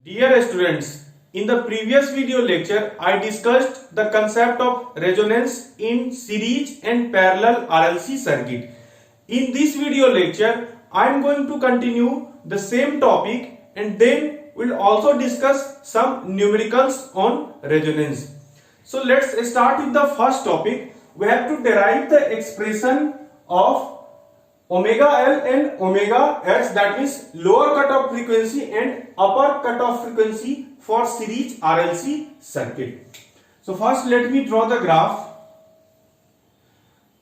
Dear students, in the previous video lecture, I discussed the concept of resonance in series and parallel RLC circuit. In this video lecture, I am going to continue the same topic and then we'll also discuss some numericals on resonance. So let's start with the first topic. We have to derive the expression of omega L and omega H, that means lower cutoff frequency and upper cutoff frequency for series RLC circuit. So first let me draw the graph.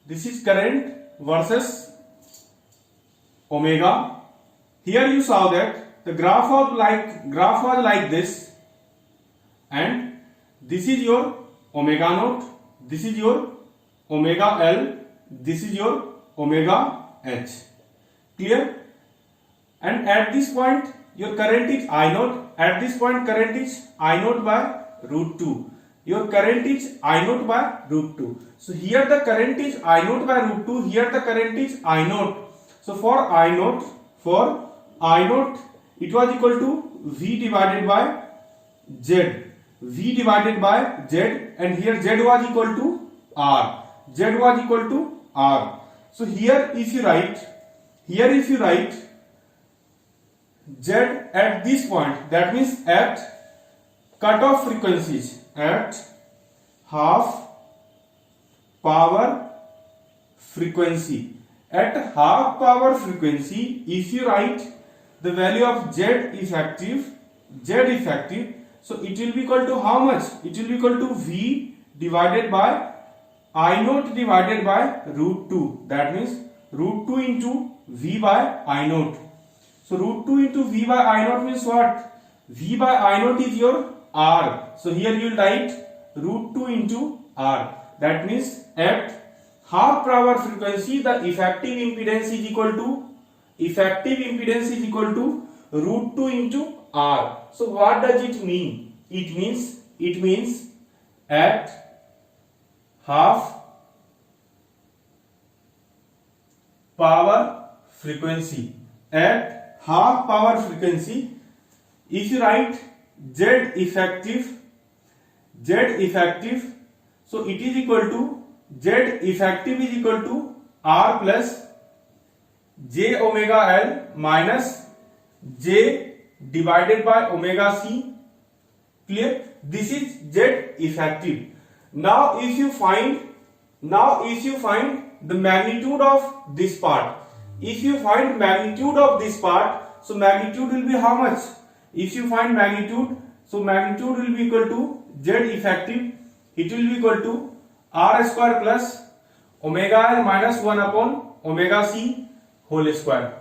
This is current versus omega. Here you saw that the graph was like this, and this is your omega naught, this is your omega L, this is your omega H. Clear? And at this point your current is I naught. At this point current is I naught by root 2. Your current is I naught by root 2. So here the current is I naught by root 2. Here the current is I naught. So for I naught it was equal to V divided by Z. V divided by Z, and here Z was equal to R. Z was equal to R. So here if you write Z at this point, that means at cutoff frequencies, at half power frequency. At half power frequency, if you write the value of Z effective, so it will be equal to how much? It will be equal to V divided by I naught divided by root 2. That means root 2 into V by I naught. So root 2 into V by I naught means what? V by I naught is your R. So here you will write root 2 into R. That means at half power frequency the effective impedance is equal to root 2 into R. So what does it mean? It means at half power frequency. At half power frequency, if you write Z effective, so it is equal to Z effective is equal to R plus J omega L minus J divided by omega C. Clear? This is Z effective. Now if you find the magnitude of this part, so magnitude will be how much? If you find magnitude, so magnitude will be equal to Z effective, it will be equal to R square plus omega L minus 1 upon omega C whole square.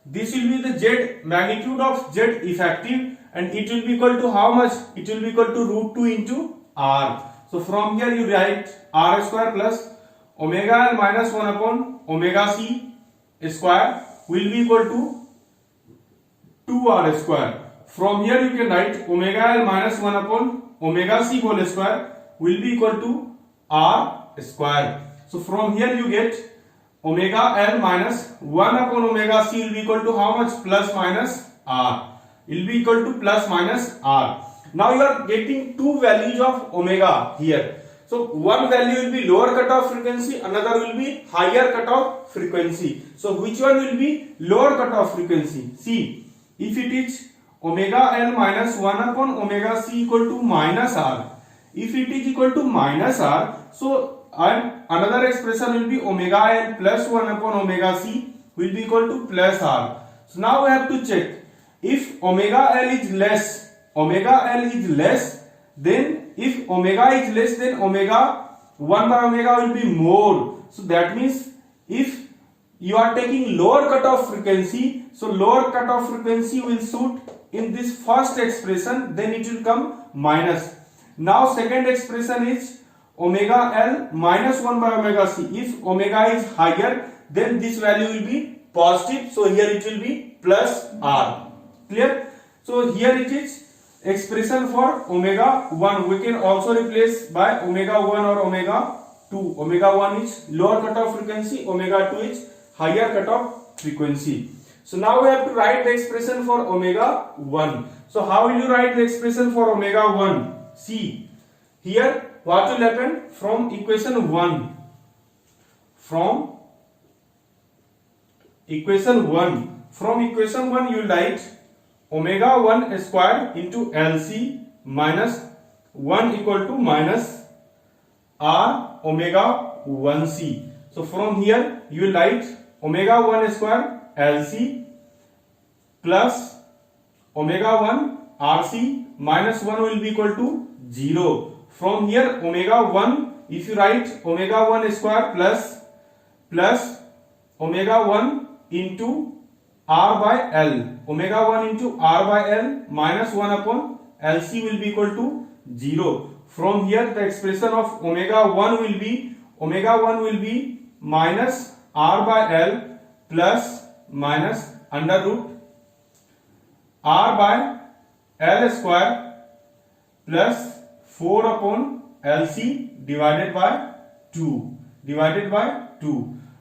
This will be the Z magnitude of Z effective, and it will be equal to how much? It will be equal to root 2 into R. So from here you write R square plus omega L minus 1 upon omega C square will be equal to 2R square. From here you can write omega L minus 1 upon omega C whole square will be equal to R square. So from here you get omega L minus 1 upon omega C will be equal to how much? Plus minus R. It will be equal to plus minus R. Now you are getting two values of omega here. So one value will be lower cutoff frequency, another will be higher cutoff frequency. So which one will be lower cutoff frequency? See, if it is omega L minus 1 upon omega C equal to minus R. If it is equal to minus R, so another expression will be omega L plus 1 upon omega C will be equal to plus R. So now we have to check if omega L is less, then if omega is less, then omega 1 by omega will be more. So that means if you are taking lower cutoff frequency, so lower cutoff frequency will suit in this first expression, then it will come minus. Now second expression is omega L minus 1 by omega C. If omega is higher, then this value will be positive, so here it will be plus R. Clear? So here it is expression for omega 1. We can also replace by omega 1 or omega 2. Omega 1 is lower cutoff frequency, omega 2 is higher cutoff frequency. So now we have to write the expression for omega 1. So how will you write the expression for omega 1? See, here what will happen from equation 1? From equation 1 you will write omega 1 square into LC minus 1 equal to minus R omega 1C. So from here you will write omega 1 square LC plus omega 1 RC minus 1 will be equal to 0. From here omega 1, if you write omega 1 square plus omega 1 into R by L, omega 1 into R by L minus 1 upon LC will be equal to 0. From here the expression of omega 1 will be minus R by L plus minus under root R by L square plus 4 upon LC divided by 2.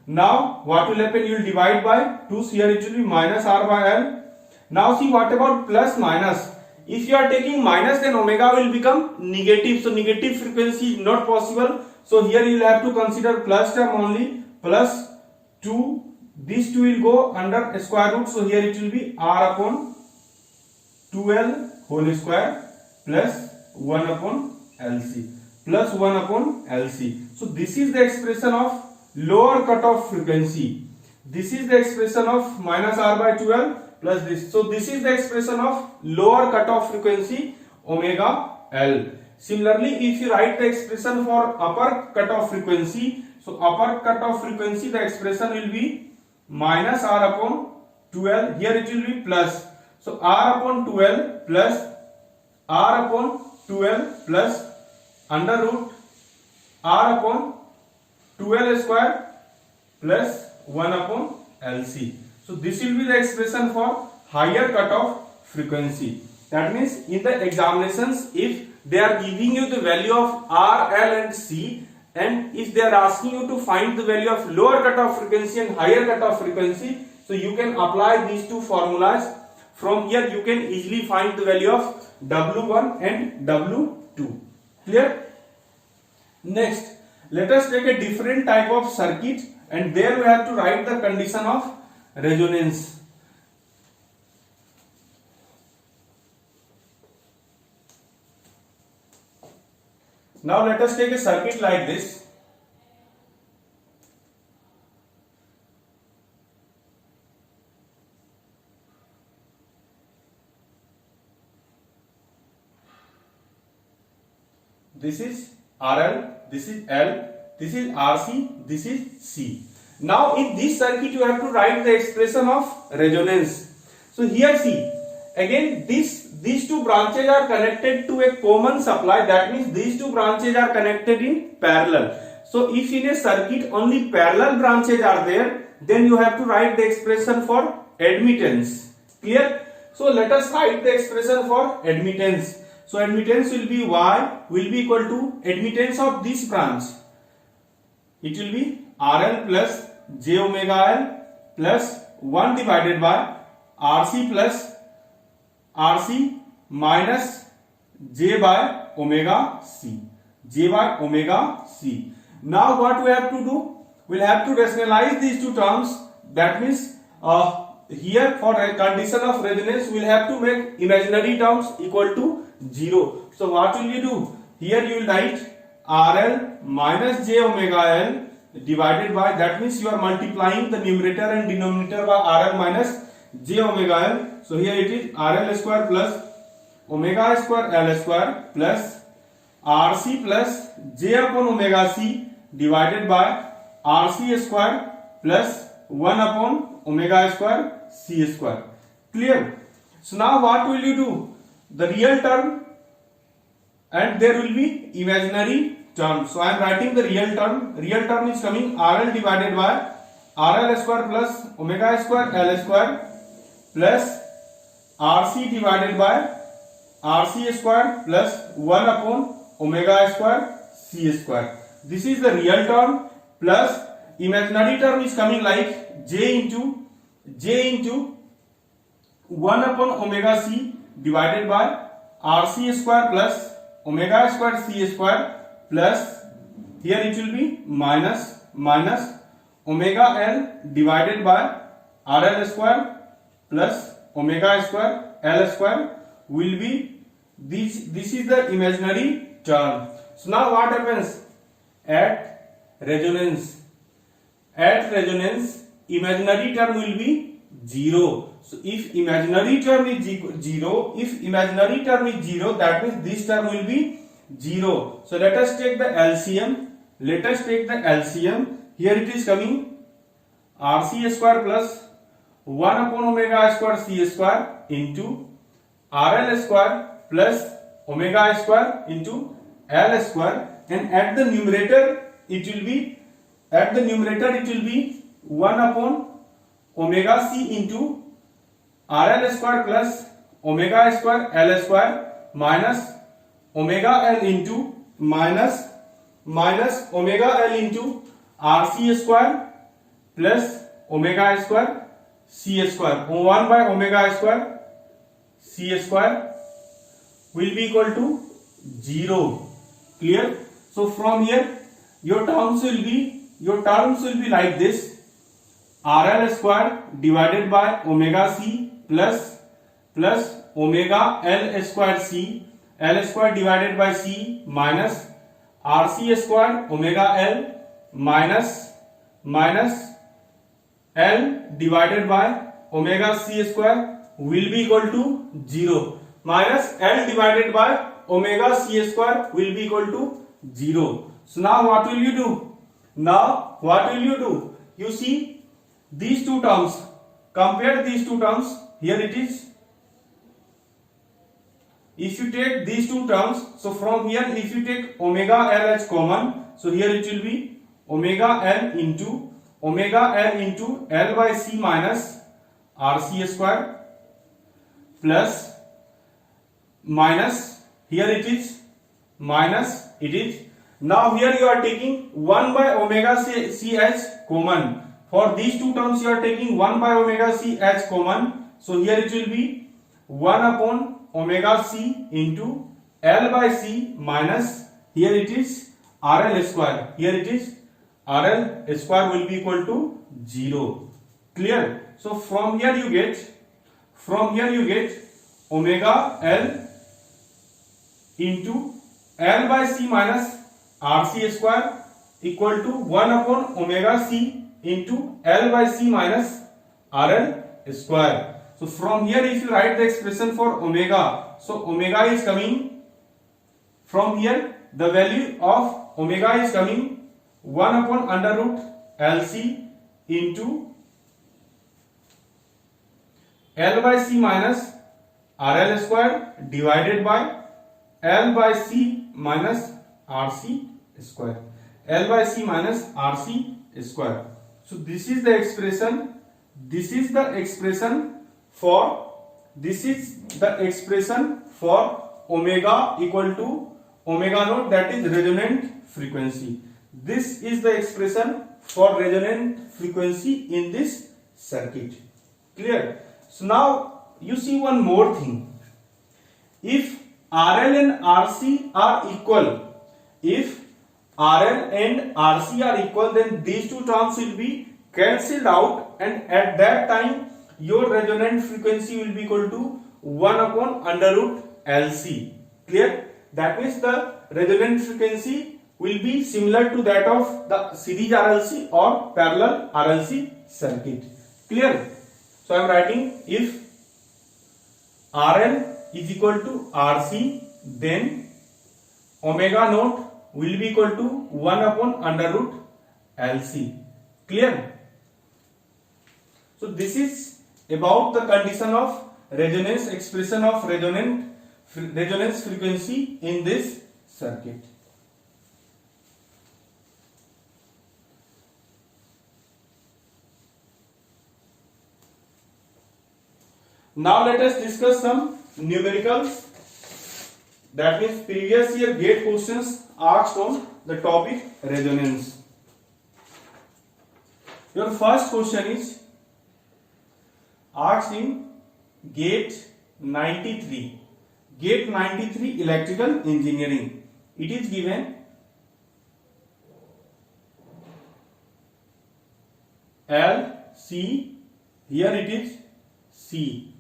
Now what will happen? You will divide by 2, so here it will be minus R by L. Now see, what about plus minus? If you are taking minus, then omega will become negative. So negative frequency is not possible. So here you will have to consider plus term only. Plus 2. This 2 will go under square root. So here it will be R upon 2L whole square plus 1 upon LC. So this is the expression of lower cutoff frequency. This is the expression of minus R by 2L plus this. So this is the expression of lower cutoff frequency omega L. Similarly, if you write the expression for upper cutoff frequency, so upper cutoff frequency, the expression will be minus R upon 2L. Here it will be plus. So R upon 2L plus under root R upon 2L square plus 1 upon LC. So this will be the expression for higher cutoff frequency. That means in the examinations, if they are giving you the value of R, L and C, and if they are asking you to find the value of lower cutoff frequency and higher cutoff frequency, so you can apply these two formulas. From here you can easily find the value of W1 and W2. Clear? Next, let us take a different type of circuit, and there we have to write the condition of resonance. Now let us take a circuit like this. This is RL, this is L, this is RC, this is C. Now in this circuit you have to write the expression of resonance. So here see, again these two branches are connected to a common supply. That means these two branches are connected in parallel. So if in a circuit only parallel branches are there, then you have to write the expression for admittance. Clear? So let us write the expression for admittance. So admittance will be Y will be equal to admittance of this branch. It will be RL plus J omega L plus 1 divided by RC plus RC minus J by omega C. Now what we have to do? We'll have to rationalize these two terms. That means here for a condition of resonance we'll have to make imaginary terms equal to 0. So what will you do? Here you will write RL minus J omega L divided by, that means you are multiplying the numerator and denominator by RL minus J omega L. So here it is RL square plus omega square L square plus RC plus J upon omega C divided by RC square plus 1 upon omega square C square. Clear? So now what will you do? The real term and there will be imaginary term. So I am writing the real term. Real term is coming RL divided by RL square plus omega square L square plus RC divided by RC square plus 1 upon omega square C square. This is the real term plus imaginary term is coming like J into J into 1 upon omega c divided by RC square plus omega square c square plus, here it will be minus omega L divided by RL square plus omega square L square will be this is the imaginary term. So now what happens at resonance imaginary term will be 0. So if imaginary term is 0, that means this term will be 0. So let us take the LCM. Here it is coming RC square plus 1 upon omega square c square into RL square plus omega square into L square, and at the numerator it will be 1 upon omega c into RL square plus omega square L square minus omega L into minus omega L into RC square plus omega square c square. 1 by omega square c square will be equal to 0. Clear? So from here your terms will be like this: RL square divided by omega c plus omega L square c, L square divided by c minus RC square omega L minus L divided by omega c square will be equal to 0. Minus L divided by omega c square will be equal to 0. So now what will you do? You see these two terms, compare these two terms. Here it is. If you take these two terms, so from here if you take omega L as common, so here it will be omega L into L by c minus RC square plus minus, here it is minus, now here you are taking 1 by omega c as common. For these two terms you are taking 1 by omega c as common, so here it will be 1 upon omega c into L by c minus, here it is RL square, RL square will be equal to 0. Clear? So from here you get omega L into L by c minus RC square equal to 1 upon omega c into L by c minus RL square. So from here if you write the expression for omega, so omega is coming from here, the value of omega is coming 1 upon under root LC into L by c minus RL square divided by L by c minus RC square. So this is the expression for omega equal to omega naught, that is resonant frequency. This is the expression for resonant frequency in this circuit. Clear? So now you see one more thing. If RL and RC are equal, then these two terms will be cancelled out, and at that time your resonant frequency will be equal to 1 upon under root LC. Clear? That means the resonant frequency will be similar to that of the series RLC or parallel RLC circuit. Clear? So I am writing, if RL is equal to RC, then omega naught will be equal to 1 upon under root LC. Clear? So this is about the condition of resonance, expression of resonance frequency in this circuit. Now let us discuss some numericals, that means previous year gate questions asked on the topic resonance. Your first question is, asked in GATE 93. GATE 93 electrical engineering. It is given L, C, here it is C.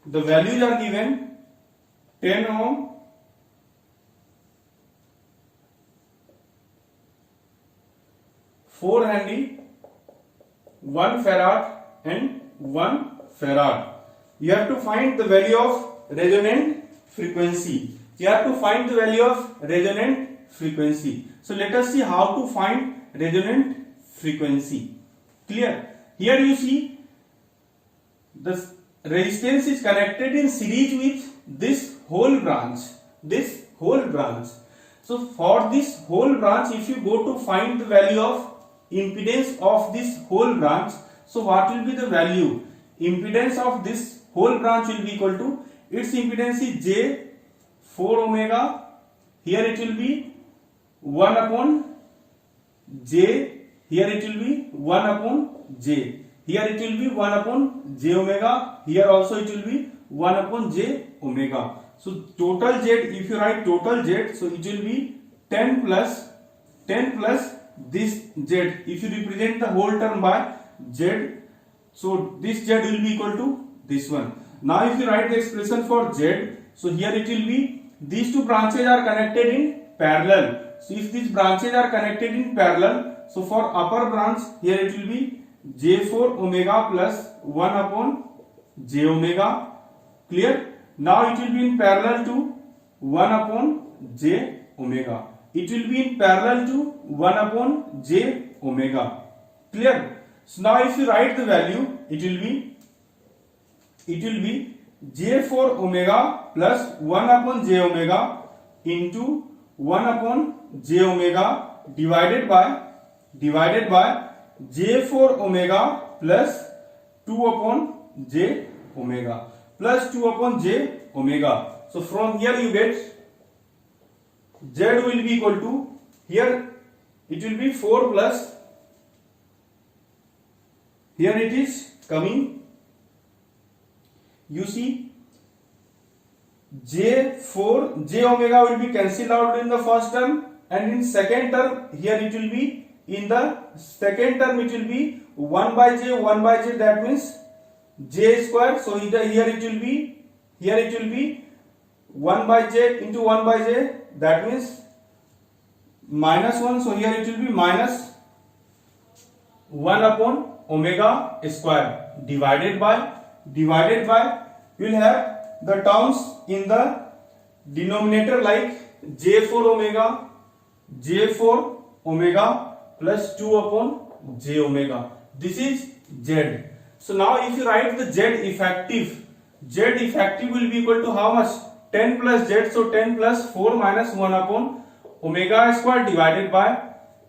The values are given 10 ohm, 4 Henry, 1 farad and 1 farad. You have to find the value of resonant frequency. You have to find the value of resonant frequency. So let us see how to find resonant frequency. Clear? Here you see the resistance is connected in series with this whole branch. This whole branch. So for this whole branch, if you go to find the value of impedance of this whole branch, so what will be the value? Impedance of this whole branch will be equal to, its impedance is J 4 omega. Here it will be 1 upon J. Here it will be 1 upon J. Here it will be 1 upon J omega. Here also it will be 1 upon J omega. So total Z, if you write total Z, so it will be 10 plus this Z. If you represent the whole term by Z, so this Z will be equal to this one. Now if you write the expression for Z, so here it will be, these two branches are connected in parallel. So if these branches are connected in parallel, so for upper branch, here it will be J4 omega plus 1 upon J omega. Clear? Now it will be in parallel to 1 upon J omega. It will be in parallel to 1 upon J omega. Clear? So now if you write the value, it will be J4 omega plus 1 upon J omega into 1 upon J omega divided by J4 omega plus 2 upon J omega plus 2 upon J omega. So from here you get Z will be equal to, here it will be 4 plus, here it is coming, you see J4, J omega will be cancelled out in the first term, and in second term, here it will be, in the second term it will be 1 by J, that means J square. So here it will be 1 by J into 1 by J, that means minus 1. So here it will be minus 1 upon omega square divided by you will have the terms in the denominator like J4 omega plus 2 upon J omega. This is Z. So now if you write the Z effective will be equal to how much? 10 plus Z. So 10 plus 4 minus 1 upon omega square divided by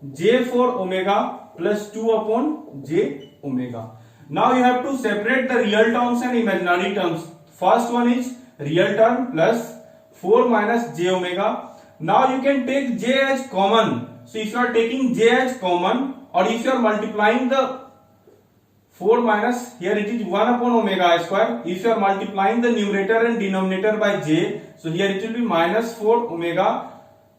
J4 omega plus 2 upon J omega. Now you have to separate the real terms and imaginary terms. First one is real term plus 4 minus J omega. Now you can take J as common. So if you are taking J as common, or if you are multiplying the 4 minus, here it is 1 upon omega square. If you are multiplying the numerator and denominator by J, so here it will be minus 4 omega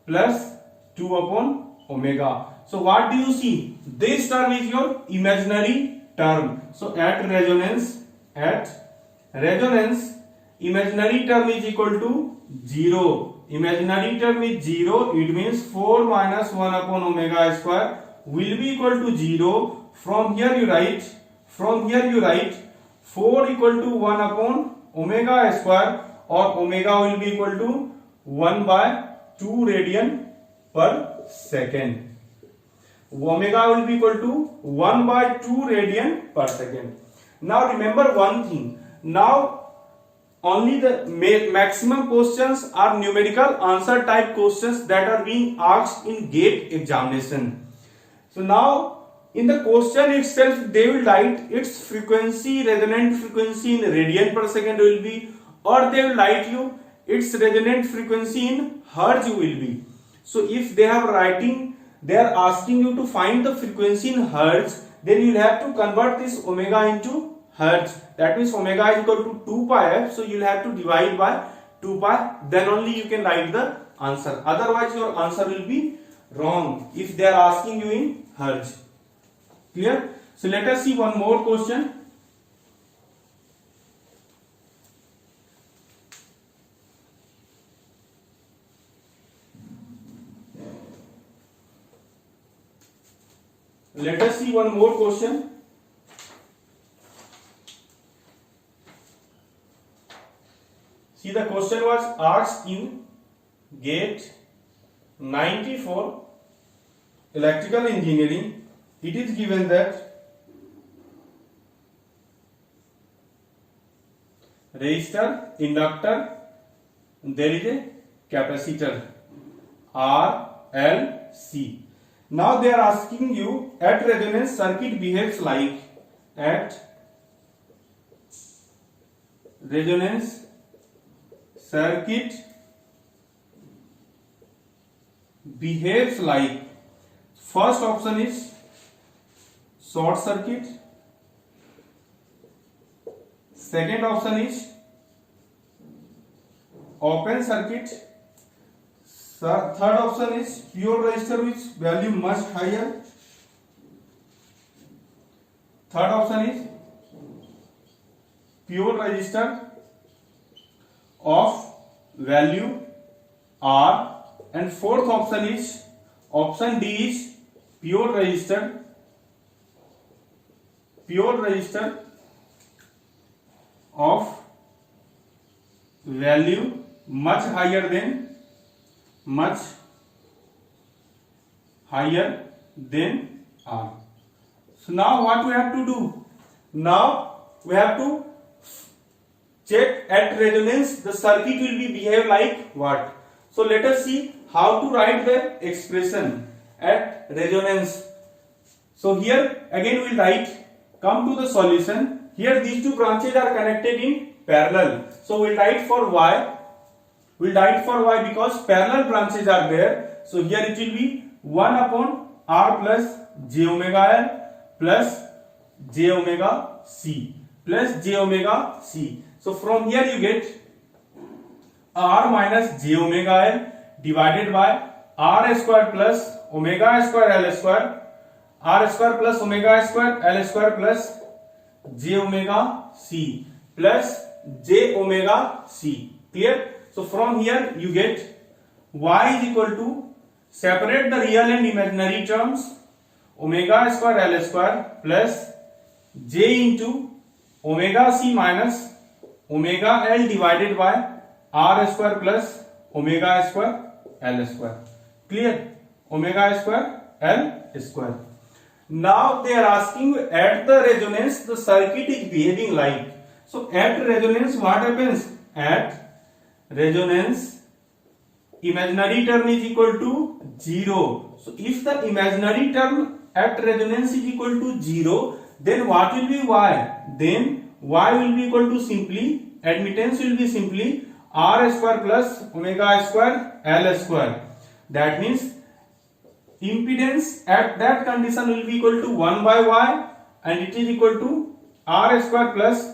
plus 2 upon omega. So what do you see? This term is your imaginary term. So at resonance, imaginary term is equal to 0. Imaginary term is 0. It means 4 minus 1 upon omega square will be equal to 0. From here you write 4 equal to 1 upon omega square, or omega will be equal to 1 by 2 radian per second. Omega will be equal to 1 by 2 radian per second. Now remember one thing. Now only the maximum questions are numerical answer type questions that are being asked in GATE examination. So now in the question itself they will write its frequency, resonant frequency in radian per second will be, or they will write you its resonant frequency in hertz will be. So if they are asking you to find the frequency in hertz, then you will have to convert this omega into hertz. That means omega is equal to 2 pi f. So you will have to divide by 2 pi. Then only you can write the answer. Otherwise your answer will be wrong if they are asking you in hertz. Clear? So let us see one more question. Let us see one more question. See, the question was asked in GATE 94 electrical engineering. It is given that resistor, inductor, there is a capacitor R, L, C. Now they are asking you at resonance circuit behaves like, at resonance circuit behaves like, first option is short circuit, second option is open circuit, third option is pure resistor with value much higher, third option is pure resistor of value R, and fourth option is, option D is pure resistor of value much higher than R. So now what we have to do? Now we have to check at resonance the circuit will be behave like what. So let us see how to write the expression at resonance. So here again we will write, come to the solution. Here these two branches are connected in parallel. So we will write for Y. We will write for Y because parallel branches are there. So here it will be 1 upon R plus j omega L plus j omega C plus j omega C. So from here you get R minus j omega L divided by R square plus omega square L square, R square plus omega square L square plus j omega C plus j omega C. Clear? So from here you get Y is equal to, separate the real and imaginary terms, omega square L square plus j into omega C minus omega L divided by R square plus omega square L square. Clear? Omega square L square. Now they are asking at the resonance the circuit is behaving like. So at resonance what happens? At resonance imaginary term is equal to 0. So if the imaginary term at resonance is equal to 0, then what will be Y? Then Y will be equal to simply, admittance will be simply R square plus omega square L square. That means impedance at that condition will be equal to 1 by Y, and it is equal to R square plus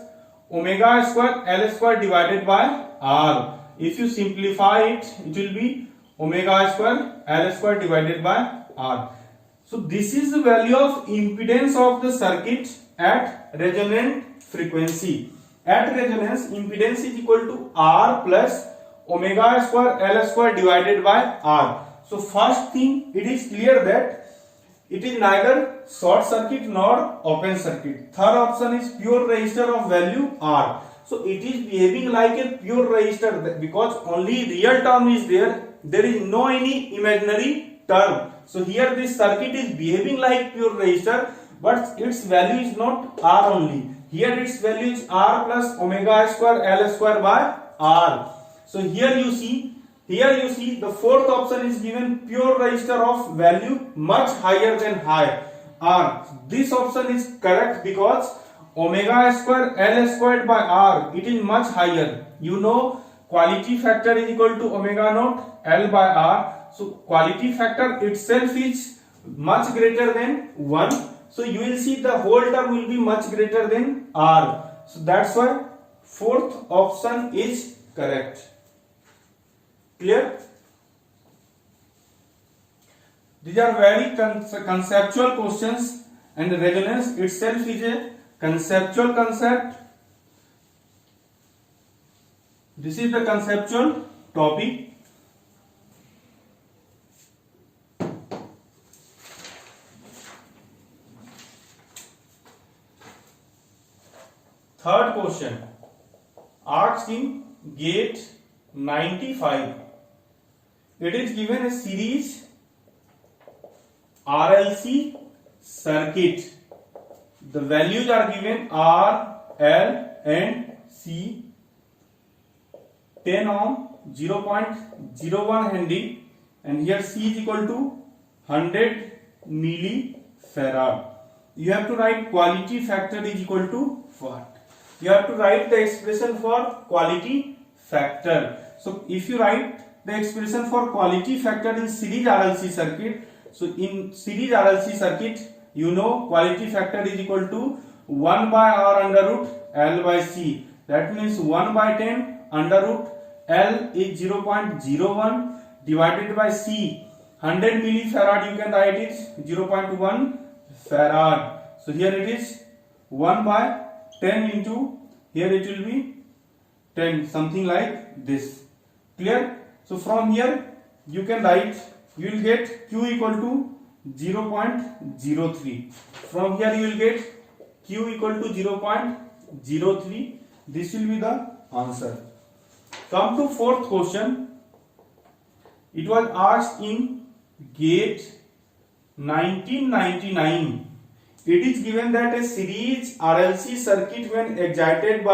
omega square L square divided by R. If you simplify it, it will be omega square L square divided by R. So this is the value of impedance of the circuit at resonant frequency. At resonance, impedance is equal to R plus omega square L square divided by R. So first thing, it is clear that it is neither short circuit nor open circuit. Third option is pure resistor of value R. So it is behaving like a pure resistor because only real term is there. There is no any imaginary term. So here this circuit is behaving like pure resistor, but its value is not R only. Here its value is R plus omega square L square by R. So here you see the fourth option is given pure resistor of value much higher than R. This option is correct because omega square L squared by R, it is much higher. You know quality factor is equal to omega naught L by R. So quality factor itself is much greater than 1. So you will see the whole term will be much greater than R. So that's why fourth option is correct. Clear? These are very conceptual questions, and resonance itself is a conceptual concept. This is the conceptual topic. Third question asked in GATE 95. It is given a series RLC circuit. The values are given R, L and C. 10 ohm, 0.01 Henry, and here C is equal to 100 millifarad. You have to write quality factor is equal to what? You have to write the expression for quality factor. So if you write the expression for quality factor in series RLC circuit, so in series RLC circuit, you know quality factor is equal to 1 by R under root L by C. That means 1 by 10 under root L is 0.01 divided by C. 100 millifarad you can write it 0.1 farad. So here it is 1 by 10 into, here it will be 10, something like this. Clear? So from here you can write, you will get Q equal to 0.03. From here you will get Q equal to 0.03. This will be the answer. Come to fourth question. It was asked in GATE 1999. It is given that a series RLC circuit when excited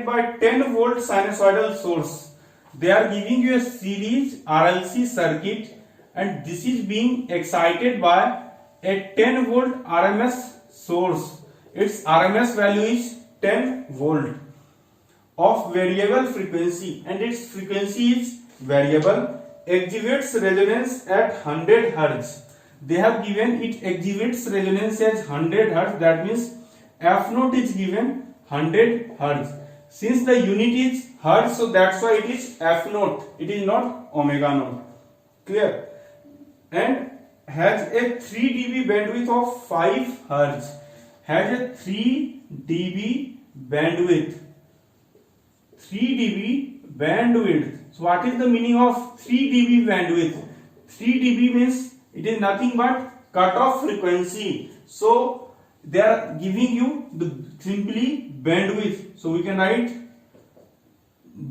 by 10 volt sinusoidal source, they are giving you a series RLC circuit and this is being excited by a 10 volt RMS source. Its RMS value is 10 volt of variable frequency and its frequency is variable, exhibits resonance at 100 Hz. They have given it exhibits resonance as 100 Hz. That means F naught is given 100 Hz. Since the unit is Hz, so that's why it is F naught. It is not omega naught. Clear? And has a 3 dB bandwidth of 5 Hz. Has a 3 dB bandwidth. 3 dB bandwidth. So what is the meaning of 3 dB bandwidth? 3 dB means it is nothing but cutoff frequency. So they are giving you the simply bandwidth. So we can write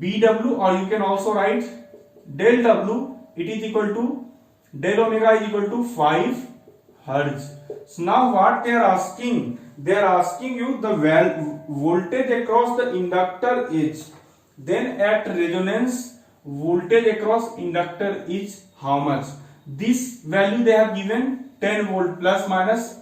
BW, or you can also write del W. It is equal to del omega is equal to 5 Hz. So now what they are asking? They are asking you the voltage across the inductor is. Then at resonance, voltage across inductor is how much? This value they have given 10 volt plus minus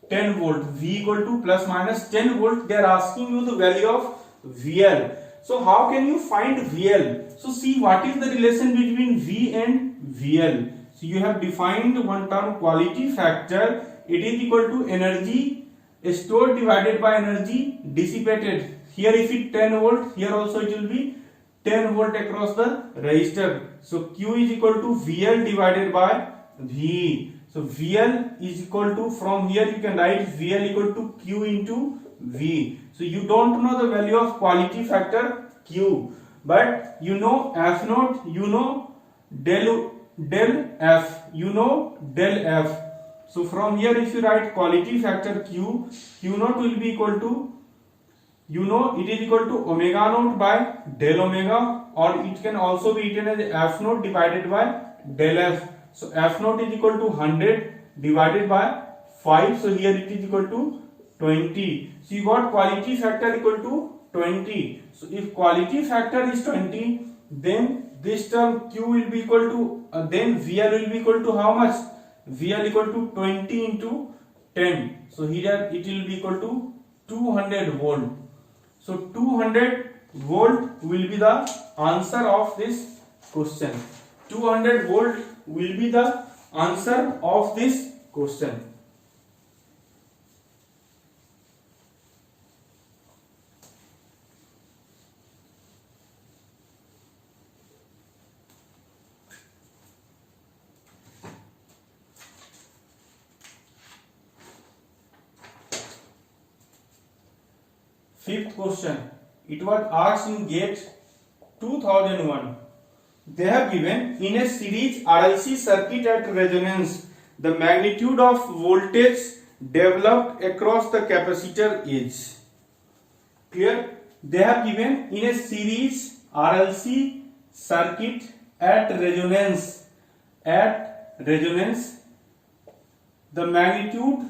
10 volt. V equal to plus minus 10 volt. They are asking you the value of VL. So how can you find VL? So see what is the relation between V and VL. So you have defined one term quality factor. It is equal to energy stored divided by energy dissipated. Here if it 10 volt, here also it will be 10 volt across the resistor. So Q is equal to VL divided by V. So VL is equal to, from here you can write VL equal to Q into V. So you don't know the value of quality factor Q, but you know F naught, you know del F, you know del F. So from here if you write quality factor Q, Q naught will be equal to, you know it is equal to omega naught by del omega, or it can also be written as F naught divided by del F. So F naught is equal to 100 divided by 5. So here it is equal to 20. So you got quality factor equal to 20. So if quality factor is 20, then this term Q will be equal to, then VL will be equal to how much? VL equal to 20 into 10. So here it will be equal to 200 volt. So 200 volt will be the answer of this question. 200 volt will be the answer of this question. Fifth question. It was asked in GATE 2001. They have given in a series RLC circuit at resonance the magnitude of voltage developed across the capacitor is. Clear? They have given in a series RLC circuit at resonance the magnitude.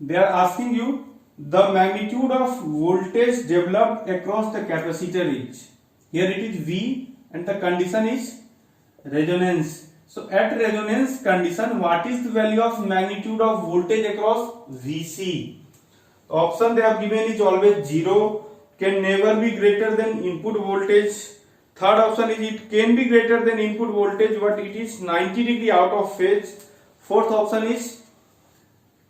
They are asking you the magnitude of voltage developed across the capacitor is. Here it is V and the condition is resonance. So at resonance condition, what is the value of magnitude of voltage across Vc? The option they have given is always 0, can never be greater than input voltage. Third option is it can be greater than input voltage but it is 90 degree out of phase. Fourth option is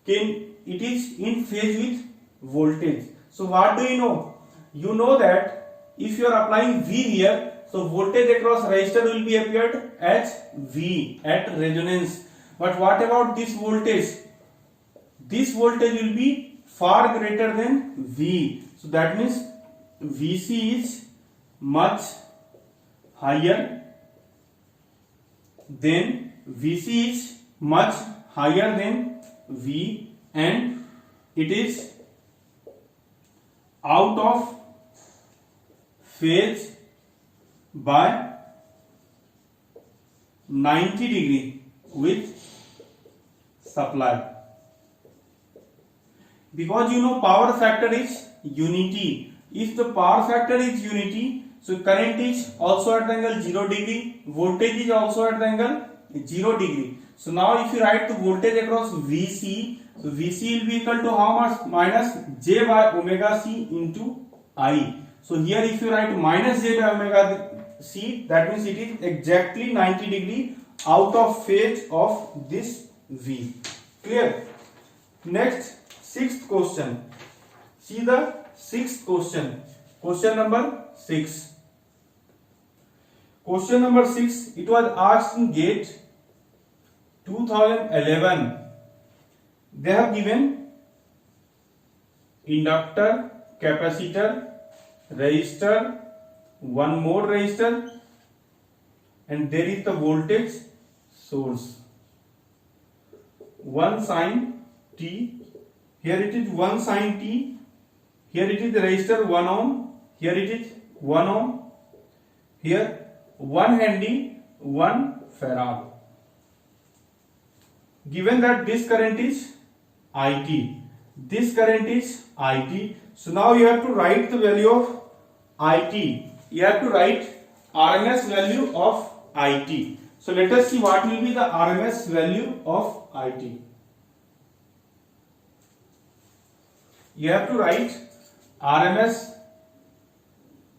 it is in phase with voltage. So what do you know? You know that if you are applying V here, so voltage across resistor will be appeared as V at resonance. But what about this voltage? This voltage will be far greater than V. So that means Vc is much higher than V and it is out of phase by 90 degree with supply. Because you know power factor is unity. If the power factor is unity, so current is also at the angle 0 degree, voltage is also at the angle 0 degree. So now if you write the voltage across Vc, so Vc will be equal to how much? Minus J by omega c into I. So here if you write minus J by omega c, that means it is exactly 90 degree out of phase of this V. Clear? Next, sixth question. See the sixth question. Question number 6. Question number 6, it was asked in GATE 2011. They have given inductor, capacitor, resistor, one more resistor, and there is the voltage source. 1 sin t. Here it is 1 sin t. Here it is the resistor 1 ohm. Here it is 1 ohm. Here 1 Henry, 1 farad. Given that this current is IT, this current is IT. So now you have to write the value of IT. You have to write RMS value of IT. So let us see what will be the RMS value of IT. You have to write RMS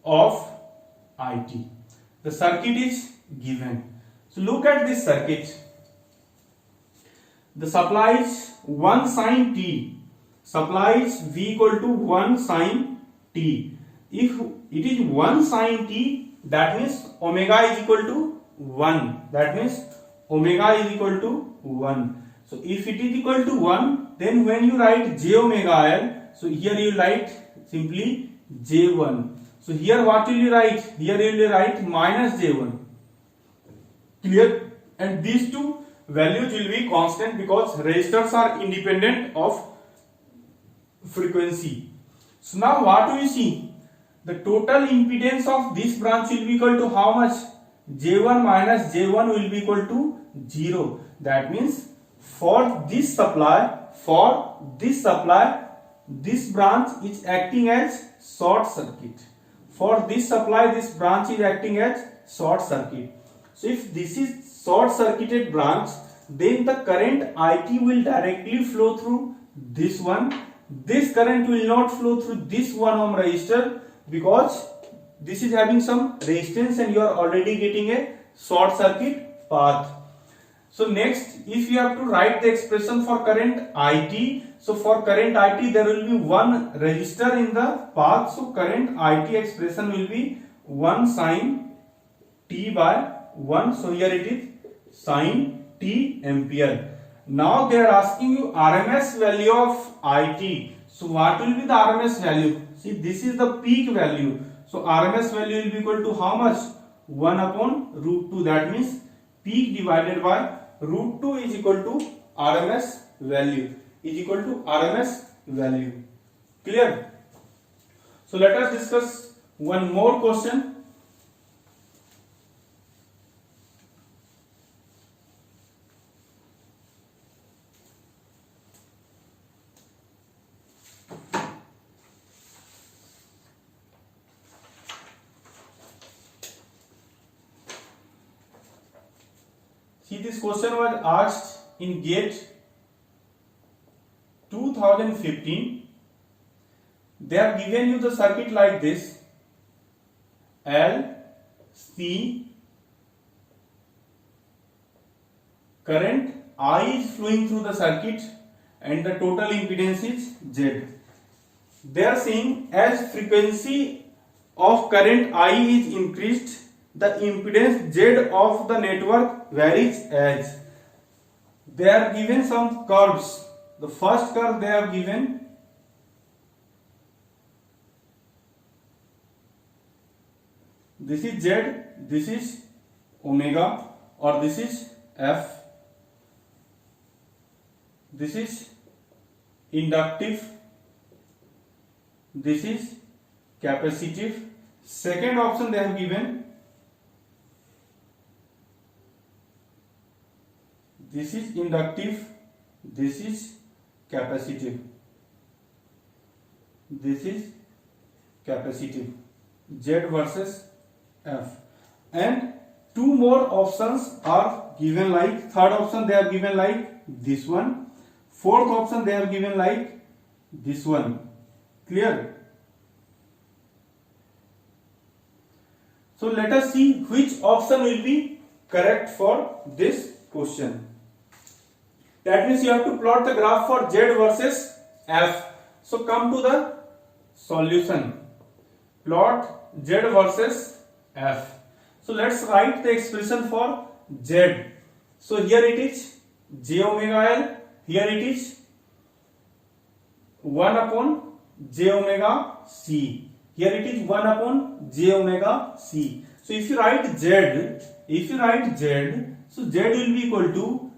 of IT. The circuit is given. So look at this circuit. The supply is 1 sin t. Supply is V equal to 1 sin t. If it is 1 sin t, that means omega is equal to 1. That means omega is equal to 1. So if it is equal to 1, then when you write j omega l, so here you write simply j1. So here what will you write? Here you will write minus j1. Clear? And these two values will be constant because resistors are independent of frequency. So now what do you see? The total impedance of this branch will be equal to how much? J1 minus J1 will be equal to 0. That means for this supply, this branch is acting as short circuit. For this supply, this branch is acting as short circuit. So if this is short circuited branch, then the current IT will directly flow through this one this current will not flow through this 1 ohm resistor because this is having some resistance and you are already getting a short circuit path. So next, if you have to write the expression for current IT, so for current IT there will be one resistor in the path, so current IT expression will be 1 sin t by 1, so here it is sin t ampere. Now they are asking you RMS value of IT. So what will be the RMS value? See, this is the peak value. So RMS value will be equal to how much? 1 upon root 2. That means peak divided by root 2 is equal to RMS value. Is equal to RMS value. Clear? So let us discuss one more question. See, this question was asked in GATE 2015. They have given you the circuit like this. L, C, current I is flowing through the circuit and the total impedance is Z. They are saying as frequency of current I is increased, the impedance Z of the network varies as. They are given some curves. The first curve they have given, this is Z, this is omega, or this is F. This is inductive, this is capacitive. Second option they have given, this is inductive, this is capacitive, this is capacitive. Z versus F. And two more options are given, like third option they are given like this one, fourth option they are given like this one. Clear? So let us see which option will be correct for this question. That means you have to plot the graph for Z versus F. So come to the solution. Plot Z versus F. So let's write the expression for Z. So here it is j omega L. Here it is 1 upon j omega C. Here it is 1 upon j omega C. So if you write Z, so Z will be equal to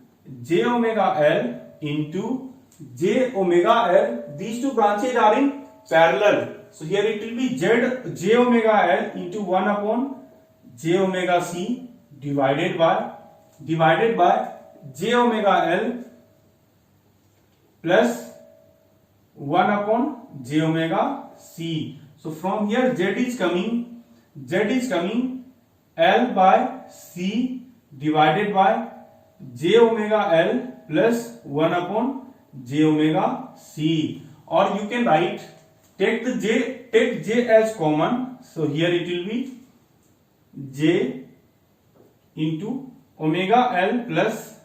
j omega L into j omega L. These two branches are in parallel. So here it will be j omega L into 1 upon j omega C divided by j omega L plus 1 upon j omega C. So from here Z is coming L by C divided by j omega L plus 1 upon j omega C. Or you can write, take j as common. So here it will be j into omega L plus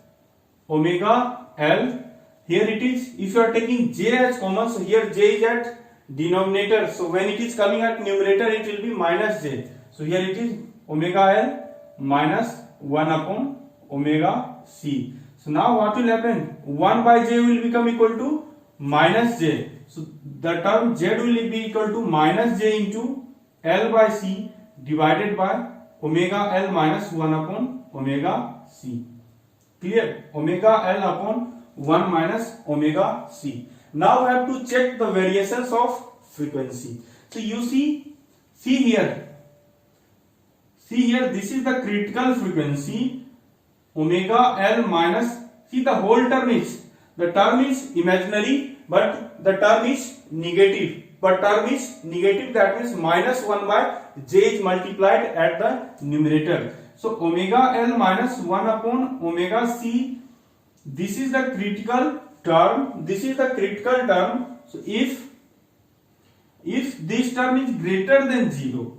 omega L. Here it is, if you are taking j as common, so here j is at denominator. So when it is coming at numerator, it will be minus j. So here it is omega L minus 1 upon omega C. So now what will happen? 1 by j will become equal to minus j. So the term z will be equal to minus j into L by C divided by omega L minus 1 upon omega C. Clear? Omega L upon 1 minus omega C. Now we have to check the variations of frequency. So you see here, this is the critical frequency, omega L minus, see the whole term is, the term is imaginary but the term is negative. That means minus 1 by j is multiplied at the numerator. So omega L minus 1 upon omega C, this is the critical term. So if this term is greater than 0,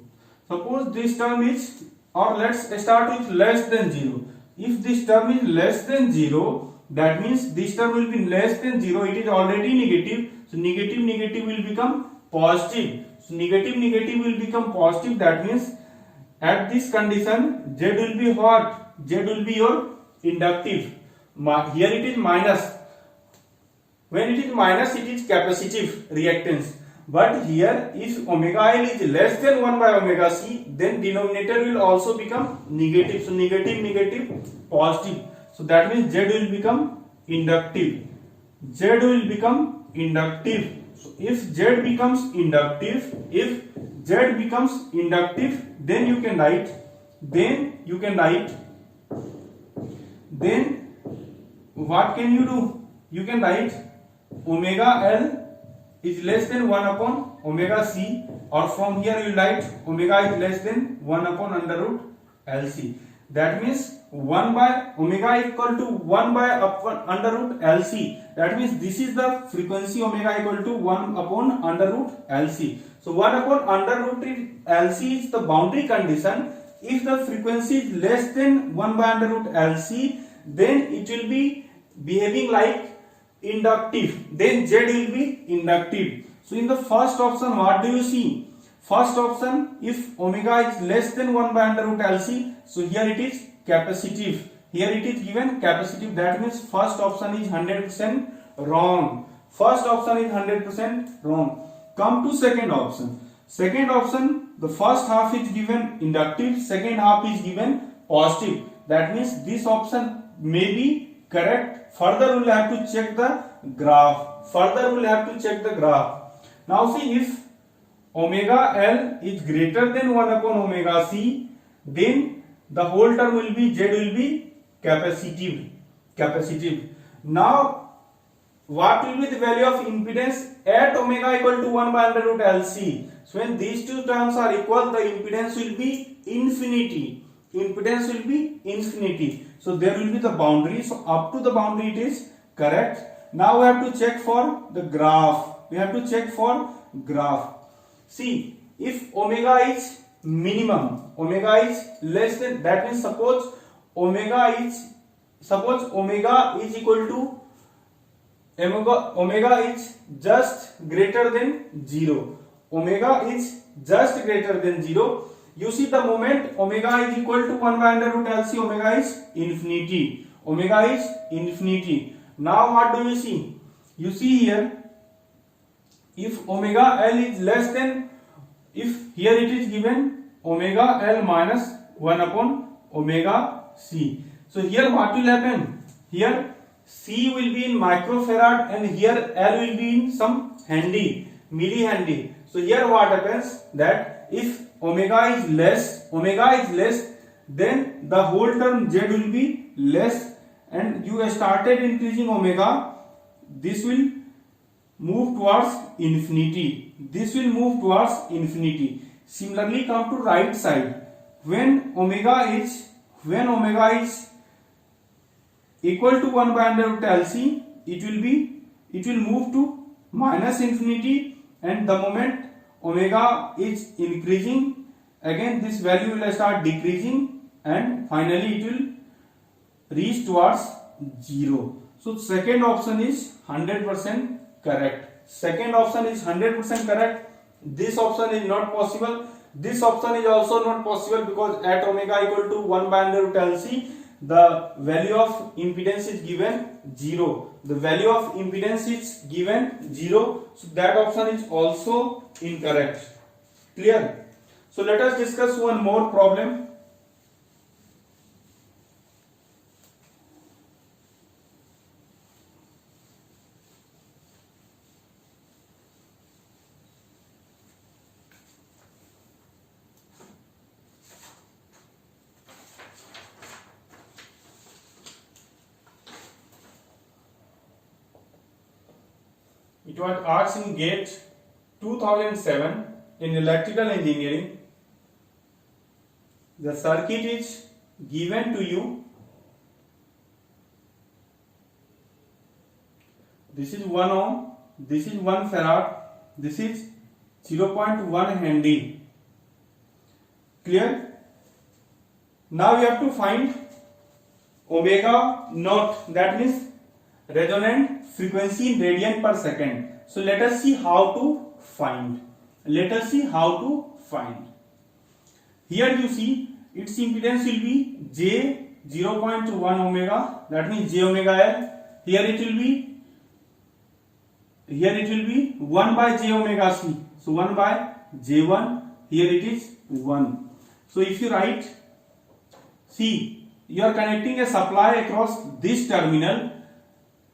suppose this term is, or let's start with less than 0. If this term is less than 0, that means this term will be less than 0. It is already negative, so negative negative will become positive. So negative negative will become positive. That means at this condition Z will be what? Z will be your inductive. Here it is minus. When it is minus, it is capacitive reactance. But here, if omega L is less than 1 by omega C, then denominator will also become negative. So negative negative positive. So that means Z will become inductive. Z will become inductive. So if Z becomes inductive, then you can write, then what can you do? You can write omega L is less than 1 upon omega C, or from here you write omega is less than 1 upon under root LC. That means 1 by omega equal to 1 by under root LC. That means this is the frequency omega equal to 1 upon under root LC. So 1 upon under root LC is the boundary condition. If the frequency is less than 1 by under root LC, then it will be behaving like inductive, then Z will be inductive. So in the first option, what do you see? First option, if omega is less than 1 by under root LC, so here it is capacitive. Here it is given capacitive. That means first option is 100% wrong. First option is 100% wrong. Come to second option. Second option, the first half is given inductive, second half is given positive. That means this option may be correct. Further, we will have to check the graph. Now see, if omega L is greater than 1 upon omega C, then the whole term will be, Z will be capacitive. Now, what will be the value of impedance at omega equal to 1 by under root LC? So when these two terms are equal, the impedance will be infinity. So there will be the boundary. So up to the boundary it is correct. Now we have to check for the graph. See, if omega is minimum, omega is less than, that means suppose omega is equal to omega is just greater than 0. You see, the moment omega is equal to 1 by under root LC, omega is infinity. Now what do you see? You see here, if omega L is less than, if here it is given omega L minus 1 upon omega C. So here what will happen? Here C will be in microfarad and here L will be in some millihenry. So here what happens, that if omega is less, then the whole term Z will be less, and you started increasing omega, this will move towards infinity. Similarly, come to right side. When omega is equal to 1 by under root LC, it will move to minus infinity, and the moment omega is increasing, again this value will start decreasing, and finally it will reach towards 0. So second option is 100% correct. This option is not possible. This option is also not possible, because at omega equal to 1 by under root LC, the value of impedance is given 0. So that option is also incorrect. Clear? So let us discuss one more problem. It was asked in GATE 2007 in electrical engineering. The circuit is given to you. This is 1 ohm, this is 1 farad, this is 0.1 Henry. Clear? Now you have to find omega naught, that means resonant frequency in radian per second. So let us see how to find. Let us see how to find. Here you see its impedance will be J 0.1 omega, that means J omega L. Here it will be 1 by J omega C. So 1 by J1, here it is 1. So if you write, see, you are connecting a supply across this terminal.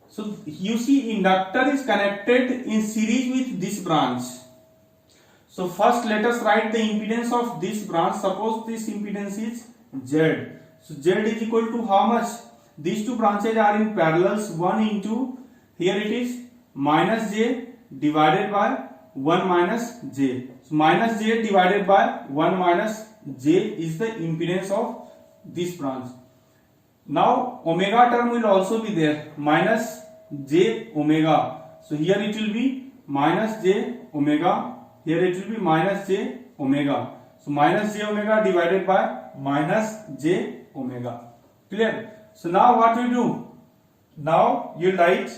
So you see inductor is connected in series with this branch. So first let us write the impedance of this branch. Suppose this impedance is Z. So Z is equal to how much? These two branches are in parallels. 1 into, here it is minus J divided by 1 minus J. So minus J divided by 1 minus J is the impedance of this branch. Now omega term will also be there, minus J omega. So here it will be minus J omega. Here it will be minus J omega. So minus J omega divided by minus J omega. Clear? So now what we do? Now you write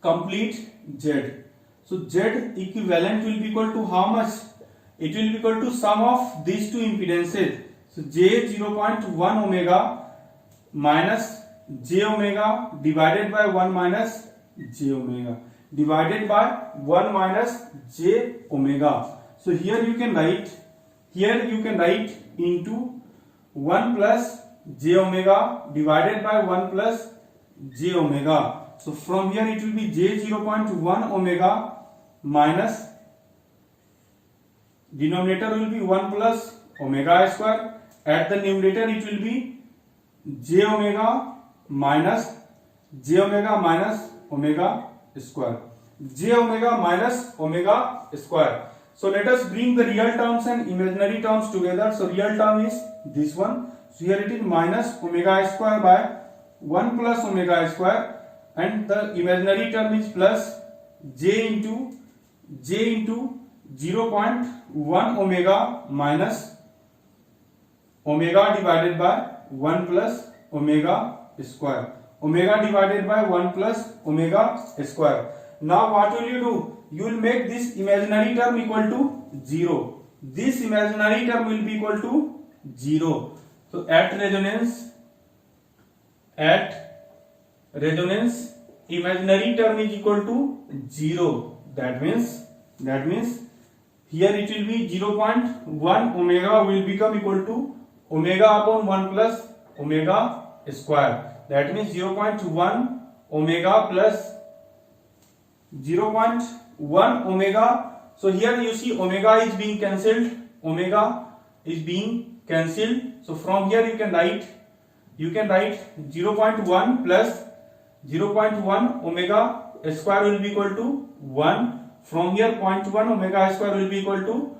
complete Z. So Z equivalent will be equal to how much? It will be equal to sum of these two impedances. So J 0.1 omega minus J omega divided by 1 minus J omega divided by 1 minus J omega. So here you can write into 1 plus J omega divided by 1 plus J omega. So from here it will be J 0.1 omega minus denominator will be 1 plus omega square. At the numerator it will be J omega minus omega square. J omega minus omega square. So let us bring the real terms and imaginary terms together. So real term is this one. So here it is minus omega square by 1 plus omega square, and the imaginary term is plus J into 0.1 omega minus omega divided by 1 plus omega square. Omega divided by 1 plus omega square. Now what will you do? You will make this imaginary term equal to 0. This imaginary term will be equal to 0. So at resonance, imaginary term is equal to 0. That means here it will be 0.1 omega will become equal to omega upon 1 plus omega square. That means 0.1 omega plus 0.1 omega. So here you see omega is being cancelled. So from here you can write 0.1 plus 0.1 omega square will be equal to 1. From here 0.1 omega square will be equal to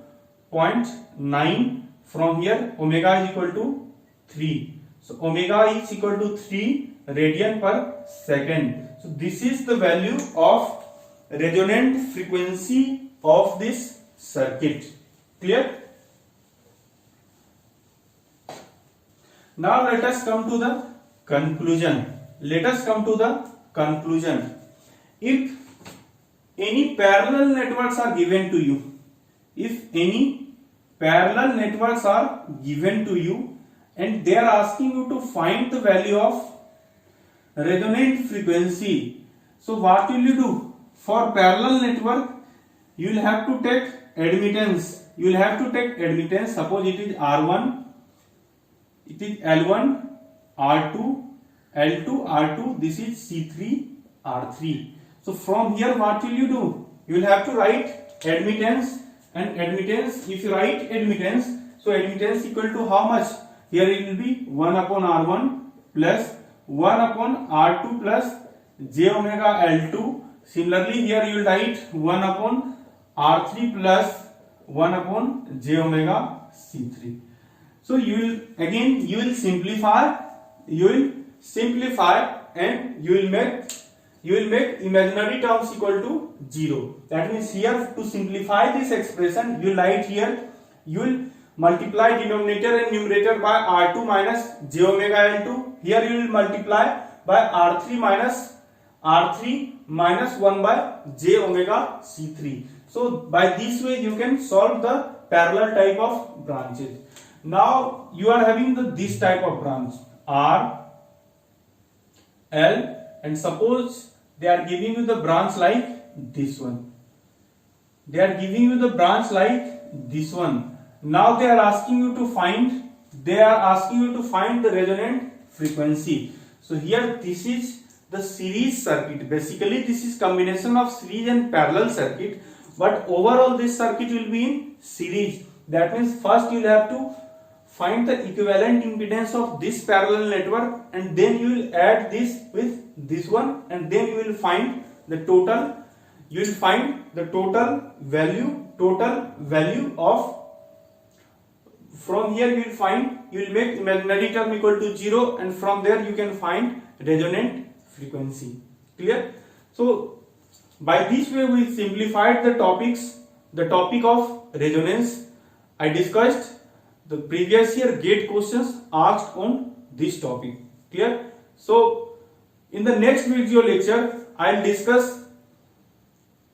0.9. From here omega is equal to 3. So omega is equal to 3 radian per second. So this is the value of resonant frequency of this circuit. Clear? Now let us come to the conclusion. If any parallel networks are given to you, and they are asking you to find the value of resonant frequency, so what will you do? For parallel network, you will have to take admittance. Suppose it is R1, it is L1, R2, L2, R2, this is C3, R3. So from here what will you do? You will have to write admittance, and admittance, if you write admittance, so admittance equal to how much? Here it will be 1 upon R1 plus 1 upon R2 plus J omega L2. Similarly here you will write 1 upon R3 plus 1 upon J omega C3. So you will simplify and you will you will make imaginary terms equal to 0. That means here, to simplify this expression, you write here, you will multiply denominator and numerator by R2 minus j omega L2. Here you will multiply by R3 minus 1 by j omega C3. So by this way you can solve the parallel type of branches. Now you are having this type of branch R, L, and suppose they are giving you the branch like this one. They are giving you the branch like this one. Now they are asking you to find the resonant frequency. So here this is the series circuit. Basically this is combination of series and parallel circuit, but overall this circuit will be in series. That means first you will have to find the equivalent impedance of this parallel network, and then you will add this with this one, and then you will find the total. You will find the total value of. From here you will make imaginary term equal to 0, and from there you can find resonant frequency. Clear? So by this way we simplified the topic of resonance. I discussed the previous year gate questions asked on this topic. Clear? So in the next video lecture I will discuss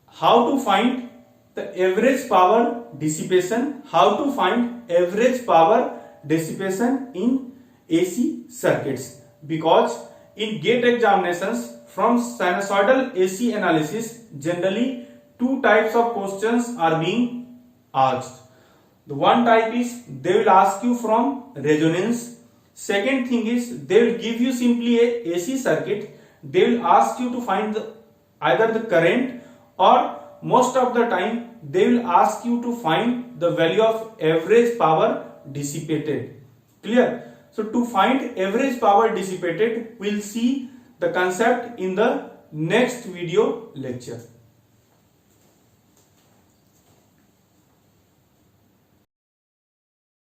how to find the average power dissipation, in AC circuits, because in gate examinations from sinusoidal AC analysis generally two types of questions are being asked. The one type is they will ask you from resonance. Second thing is they will give you simply a AC circuit. They will ask you to find either the current, or most of the time they will ask you to find the value of average power dissipated. Clear? So to find average power dissipated, we'll see the concept in the next video lecture.